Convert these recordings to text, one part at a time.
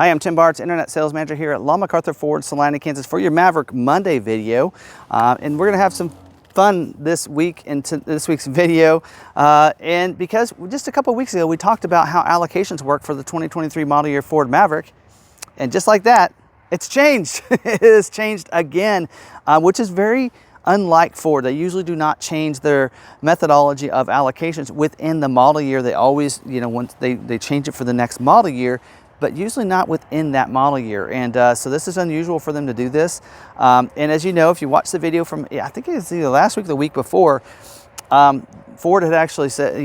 Hi, I'm Tim Bartz, Internet Sales Manager here at McArthur Ford, Salina, Kansas for your Maverick Monday video. And we're going to have some fun this week into this week's video. And because just a couple weeks ago, we talked about how allocations work for the 2023 model year Ford Maverick. And just like that, it's changed. It has changed again, which is very unlike Ford. They usually do not change their methodology of allocations within the model year. They always, once they change it for the next model year, but usually not within that model year. And so this is unusual for them to do this. And as you know, if you watch the video from, I think it was either last week or the week before, Ford had actually said,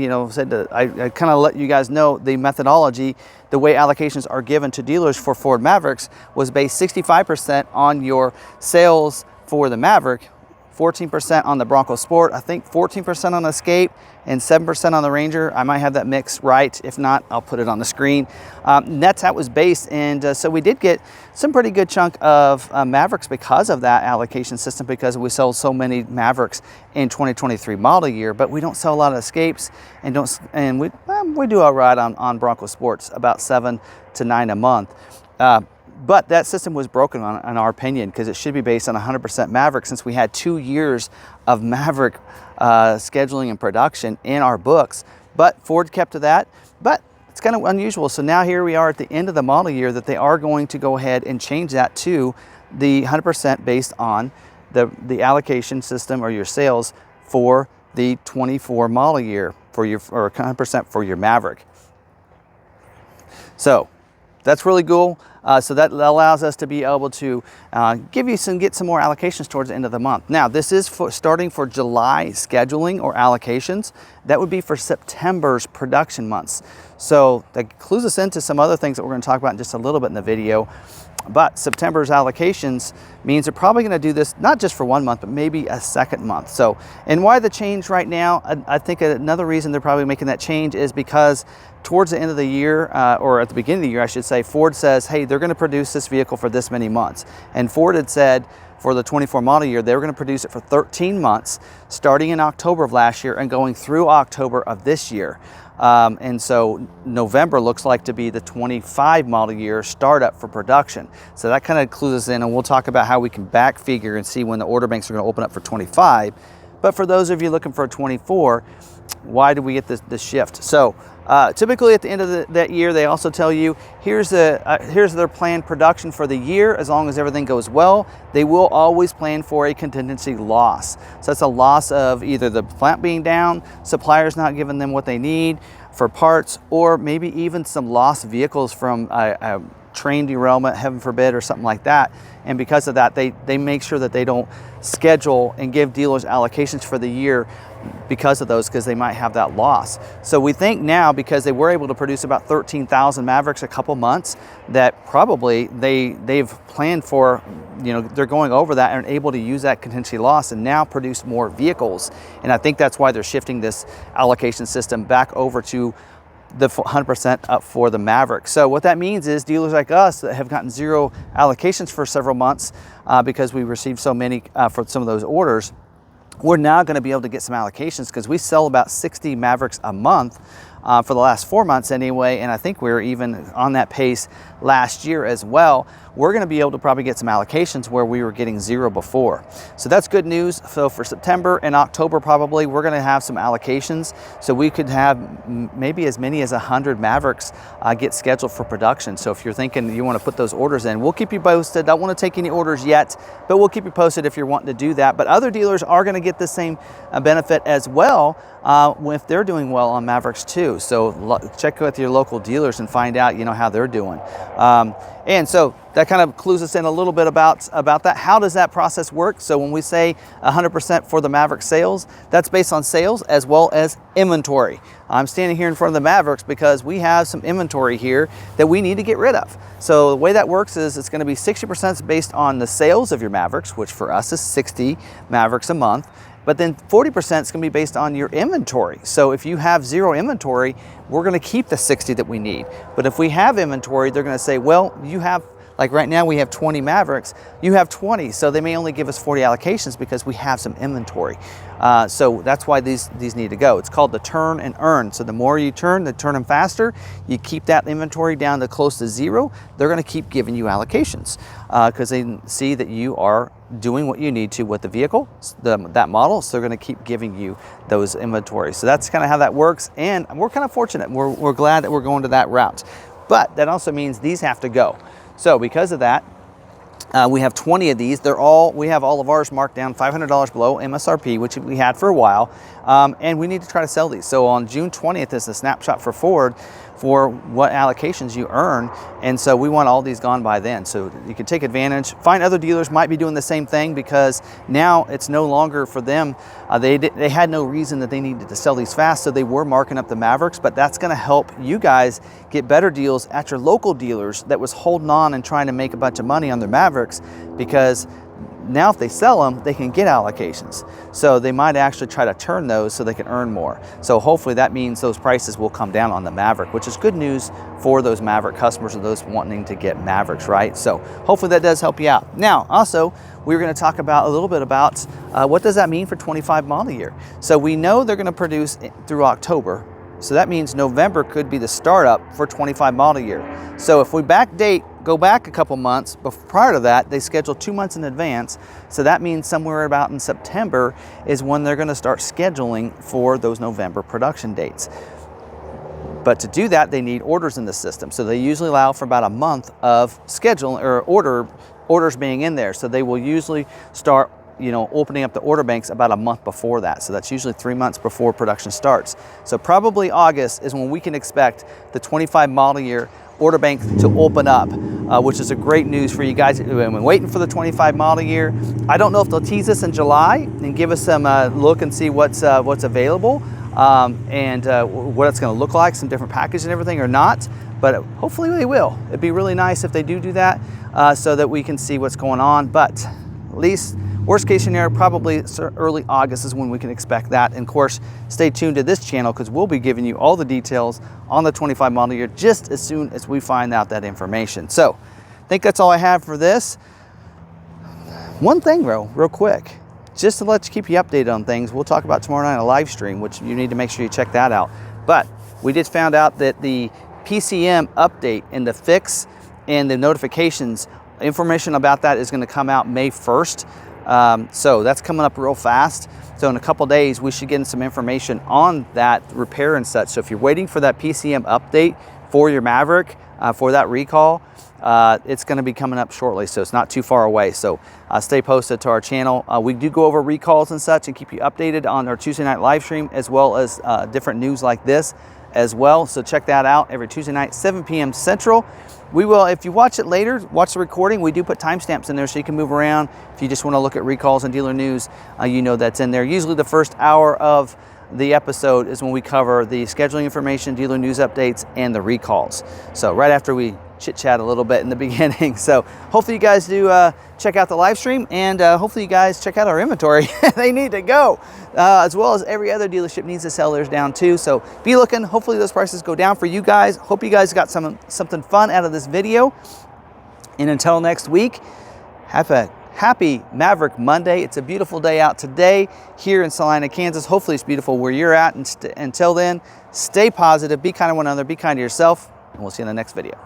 I kind of let you guys know the methodology, the way allocations are given to dealers for Ford Mavericks was based 65% on your sales for the Maverick, 14% on the Bronco Sport, I think 14% on the Escape, and 7% on the Ranger. I might have that mix right. If not, I'll put it on the screen. That's how it was based, and so we did get some pretty good chunk of Mavericks because of that allocation system, because we sell so many Mavericks in 2023 model year, but we don't sell a lot of Escapes, and we do all right on Bronco Sports, about 7 to 9 a month. But that system was broken in our opinion, because it should be based on 100% Maverick, since we had 2 years of Maverick scheduling and production in our books. But Ford kept to that, but it's kind of unusual. So now here we are at the end of the model year that they are going to go ahead and change that to the 100% based on the allocation system or your sales for the 24 model year for your, or 100% for your Maverick. So that's really cool. So that allows us to be able to get some more allocations towards the end of the month. Now, this is starting for July scheduling or allocations. That would be for September's production months. So that clues us into some other things that we're going to talk about in just a little bit in the video. But September's allocations means they're probably going to do this not just for 1 month, but maybe a second month. So, and why the change right now? I think another reason they're probably making that change is because towards the end of the year, or at the beginning of the year, I should say, Ford says, hey, they're going to produce this vehicle for this many months. And Ford had said for the 24 model year, they were going to produce it for 13 months, starting in October of last year and going through October of this year. And so November looks like to be the 25 model year startup for production. So that kind of clues us in, and we'll talk about how we can back figure and see when the order banks are going to open up for 25. But for those of you looking for a 24, why do we get this shift? So typically at the end of that year, they also tell you, here's their planned production for the year. As long as everything goes well, they will always plan for a contingency loss. So that's a loss of either the plant being down, suppliers not giving them what they need for parts, or maybe even some lost vehicles from a train derailment, heaven forbid, or something like that. And because of that, they make sure that they don't schedule and give dealers allocations for the year because of those, because they might have that loss. So we think now, because they were able to produce about 13,000 Mavericks a couple months, that probably they've planned for, they're going over that and able to use that contingency loss and now produce more vehicles. And I think that's why they're shifting this allocation system back over to the 100% up for the Maverick. So what that means is dealers like us that have gotten zero allocations for several months because we received so many for some of those orders, we're now going to be able to get some allocations, because we sell about 60 Mavericks a month for the last 4 months anyway, and I think we were even on that pace last year as well. We're going to be able to probably get some allocations where we were getting zero before. So that's good news. So for September and October, probably we're going to have some allocations. So we could have maybe as many as 100 Mavericks get scheduled for production. So if you're thinking you want to put those orders in, we'll keep you posted. Don't want to take any orders yet, but we'll keep you posted if you're wanting to do that. But other dealers are going to get the same benefit as well if they're doing well on Mavericks too. So check with your local dealers and find out, how they're doing. And so that kind of clues us in a little bit about that. How does that process work? So when we say 100% for the Maverick sales, that's based on sales as well as inventory. I'm standing here in front of the Mavericks because we have some inventory here that we need to get rid of. So the way that works is it's going to be 60% based on the sales of your Mavericks, which for us is 60 Mavericks a month. But then 40% is going to be based on your inventory. So if you have zero inventory, we're going to keep the 60 that we need. But if we have inventory, they're going to say, well, you have Like right now we have 20 Mavericks, you have 20, so they may only give us 40 allocations because we have some inventory. So that's why these need to go. It's called the turn and earn. So the more you turn them faster, you keep that inventory down to close to zero, they're gonna keep giving you allocations because they see that you are doing what you need to with the vehicle, that model, so they're gonna keep giving you those inventories. So that's kind of how that works, and we're kind of fortunate. We're glad that we're going to that route. But that also means these have to go. So because of that, we have 20 of these. We have all of ours marked down $500 below MSRP, which we had for a while, and we need to try to sell these. So on June 20th is a snapshot for Ford for what allocations you earn, and so we want all these gone by then. So you can take advantage. Find other dealers might be doing the same thing, because now it's no longer for them. They had no reason that they needed to sell these fast, so they were marking up the Mavericks, but that's gonna help you guys get better deals at your local dealers that was holding on and trying to make a bunch of money on their Mavericks, because now if they sell them, they can get allocations. So they might actually try to turn those so they can earn more. So hopefully that means those prices will come down on the Maverick, which is good news for those Maverick customers or those wanting to get Mavericks, right? So hopefully that does help you out. Now, also, we're gonna talk about a little bit about what does that mean for 25 model year. So we know they're gonna produce through October. So that means November could be the startup for 25 model year. So if we go back a couple months, but prior to that, they schedule 2 months in advance. So that means somewhere about in September is when they're gonna start scheduling for those November production dates. But to do that, they need orders in the system. So they usually allow for about a month of schedule or orders being in there. So they will usually start opening up the order banks about a month before that. So that's usually 3 months before production starts. So probably August is when we can expect the 25 model year order bank to open up, which is a great news for you guys who have been waiting for the 25 model year. I don't know if they'll tease us in July and give us some look and see what's available and what it's going to look like, some different package and everything, or not. But hopefully they will. It'd be really nice if they do that so that we can see what's going on. But at least worst case scenario, probably early August is when we can expect that. And of course, stay tuned to this channel because we'll be giving you all the details on the 25 model year just as soon as we find out that information. So I think that's all I have for this. One thing real quick, just to keep you updated on things, we'll talk about tomorrow night a live stream, which you need to make sure you check that out. But we just found out that the PCM update and the fix and the notifications, information about that is going to come out May 1st. So that's coming up real fast. So in a couple days, we should get some information on that repair and such. So if you're waiting for that PCM update for your Maverick, for that recall, it's going to be coming up shortly. So it's not too far away. So stay posted to our channel. We do go over recalls and such and keep you updated on our Tuesday night live stream, as well as different news like this as well. So check that out every Tuesday night, 7 p.m. Central. We will, if you watch it later, watch the recording, we do put timestamps in there so you can move around. If you just want to look at recalls and dealer news, that's in there. Usually the first hour of the episode is when we cover the scheduling information, dealer news updates, and the recalls. So right after we chit-chat a little bit in the beginning. So hopefully you guys do check out the live stream, and hopefully you guys check out our inventory. They need to go, as well as every other dealership needs to sell theirs down too. So be looking. Hopefully those prices go down for you guys. Hope you guys got something fun out of this video. And until next week, have a happy Maverick Monday. It's a beautiful day out today here in Salina, Kansas. Hopefully it's beautiful where you're at. And until then, stay positive, be kind to one another, be kind to yourself, and we'll see you in the next video.